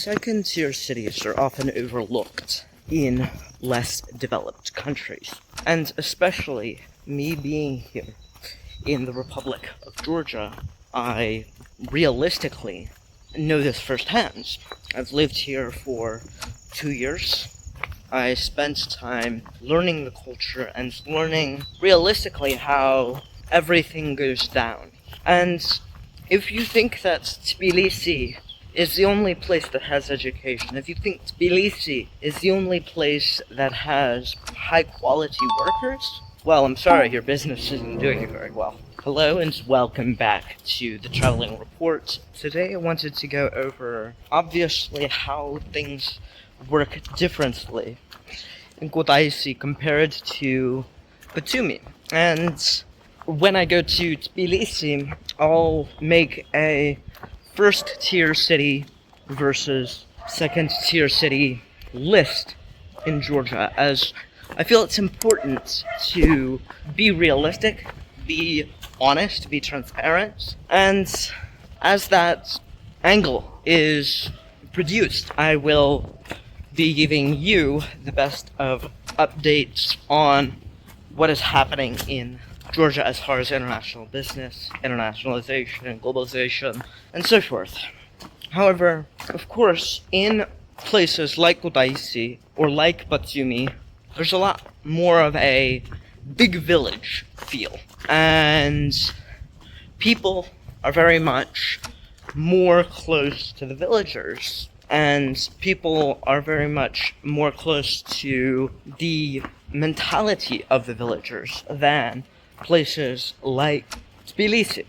Second-tier cities are often overlooked in less developed countries, and especially me being here in the Republic of Georgia, I realistically know this firsthand. I've lived here for 2 years. I spent time learning the culture and learning realistically how everything goes down. And if you think that Tbilisi is the only place that has education, if you think Tbilisi is the only place that has high-quality workers, well, I'm sorry, your business isn't doing very well. Hello and welcome back to the Traveling Report. Today I wanted to go over, obviously, how things work differently in Kutaisi compared to Batumi. And when I go to Tbilisi, I'll make a first-tier city versus second-tier city list in Georgia, as I feel it's important to be realistic, be honest, be transparent, and as that angle is produced, I will be giving you the best of updates on what is happening in Georgia as far as international business, internationalization, globalization, and so forth. However, of course, in places like Kutaisi or like Batumi, there's a lot more of a big village feel, and people are very much more close to the villagers, and people are very much more close to the mentality of the villagers than places like Tbilisi.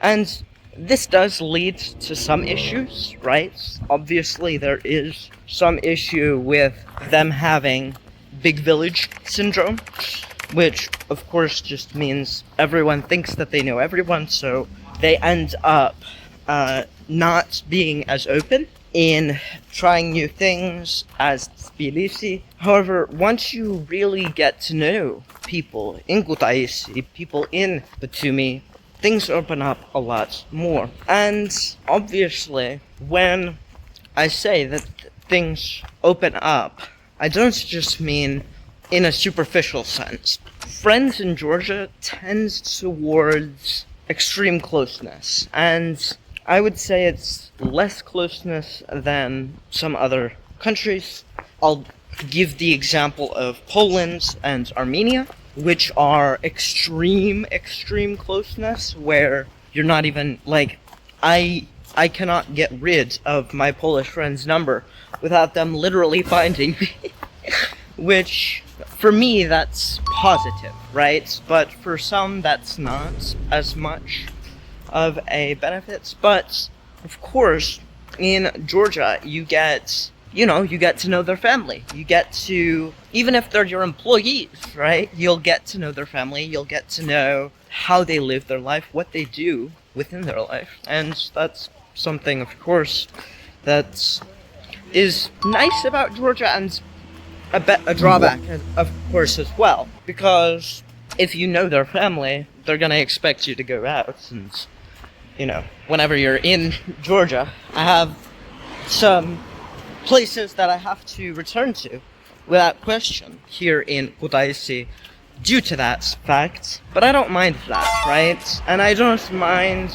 And this does lead to some issues, right? Obviously there is some issue with them having big village syndrome, which of course just means everyone thinks that they know everyone, so they end up not being as open in trying new things as Tbilisi. However, once you really get to know people in Kutaisi, people in Batumi, things open up a lot more. And obviously, when I say that things open up, I don't just mean in a superficial sense. Friends in Georgia tend towards extreme closeness, and I would say it's less closeness than some other countries. I'll give the example of Poland and Armenia, which are extreme closeness, where you're not even, like, I cannot get rid of my Polish friend's number without them literally finding me. Which, for me, that's positive, right? But for some, that's not as much of a benefit. But of course, in Georgia, you get to know their family. You get to, even if they're your employees, right? You'll get to know their family. You'll get to know how they live their life, what they do within their life. And that's something, of course, that is nice about Georgia, and a drawback, of course, as well. Because if you know their family, they're gonna expect you to go out, and whenever you're in Georgia, I have some places that I have to return to without question here in Kutaisi due to that fact. But I don't mind that, right? And I don't mind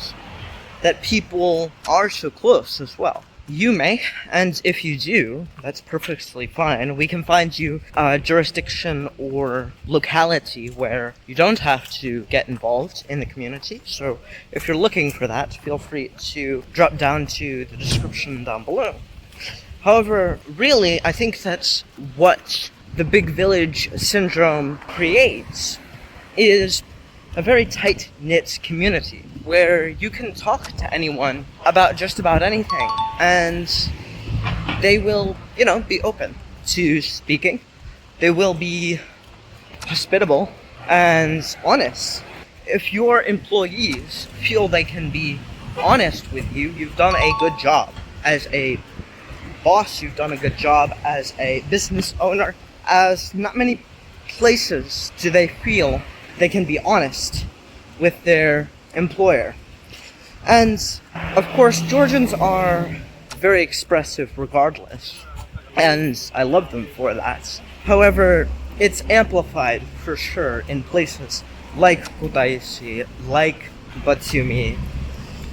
that people are so close as well. You may, and if you do, that's perfectly fine. We can find you a jurisdiction or locality where you don't have to get involved in the community. So if you're looking for that, feel free to drop down to the description down below. However, really, I think that's what the big village syndrome creates, is a very tight-knit community where you can talk to anyone about just about anything, and they will, be open to speaking. They will be hospitable and honest. If your employees feel they can be honest with you, you've done a good job as a boss, you've done a good job as a business owner, as not many places do they feel they can be honest with their employer. And of course, Georgians are very expressive regardless, and I love them for that. However, it's amplified for sure in places like Kutaisi, like Batumi,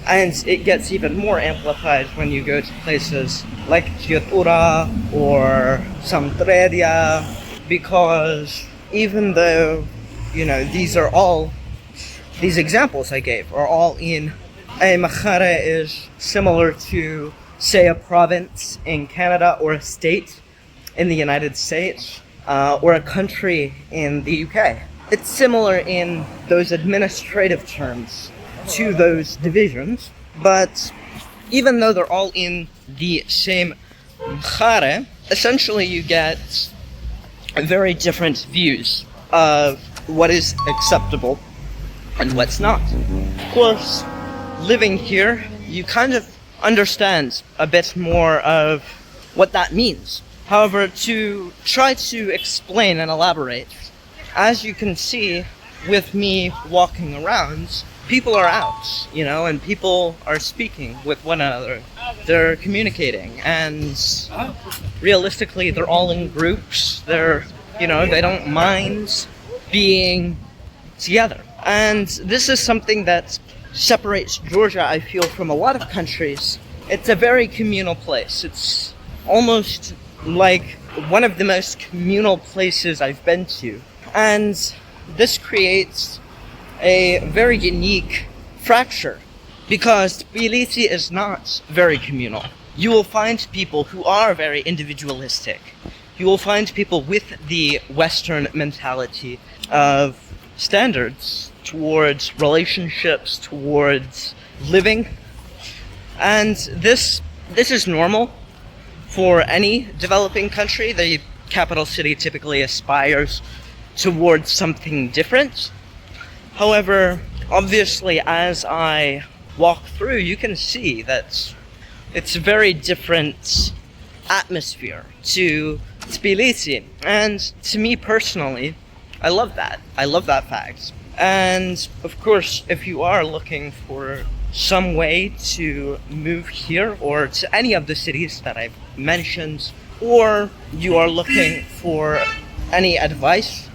and it gets even more amplified when you go to places like Giatura or Samtredia, because even though, these examples I gave are all in a Mahara is similar to, say, a province in Canada or a state in the United States, or a country in the UK. It's similar in those administrative terms to those divisions, but even though they're all in the same Mahara, essentially you get very different views of what is acceptable and what's not. Of course, living here, you kind of understand a bit more of what that means. However, to try to explain and elaborate, as you can see with me walking around, people are out, and people are speaking with one another. They're communicating, and realistically, they're all in groups. They don't mind being together. And this is something that separates Georgia, I feel, from a lot of countries. It's a very communal place. It's almost like one of the most communal places I've been to. And this creates a very unique fracture, because Tbilisi is not very communal. You will find people who are very individualistic. You will find people with the Western mentality of standards towards relationships, towards living. And this is normal for any developing country. The capital city typically aspires towards something different. However, obviously, as I walk through, you can see that it's a very different atmosphere to Tbilisi. And to me personally, I love that. I love that fact. And of course, if you are looking for some way to move here or to any of the cities that I've mentioned, or you are looking for any advice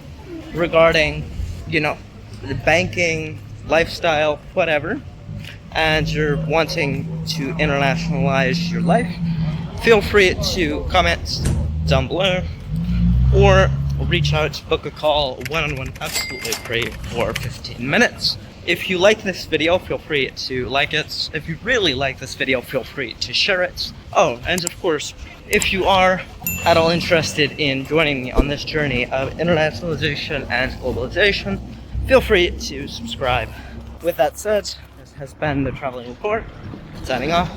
regarding, the banking, lifestyle, whatever, and you're wanting to internationalize your life, feel free to comment down below, or reach out, book a call, one-on-one, absolutely free for 15 minutes. If you like this video, feel free to like it. If you really like this video, feel free to share it. Oh, and of course, if you are at all interested in joining me on this journey of internationalization and globalization, feel free to subscribe. With that said, this has been the Traveling Report, signing off.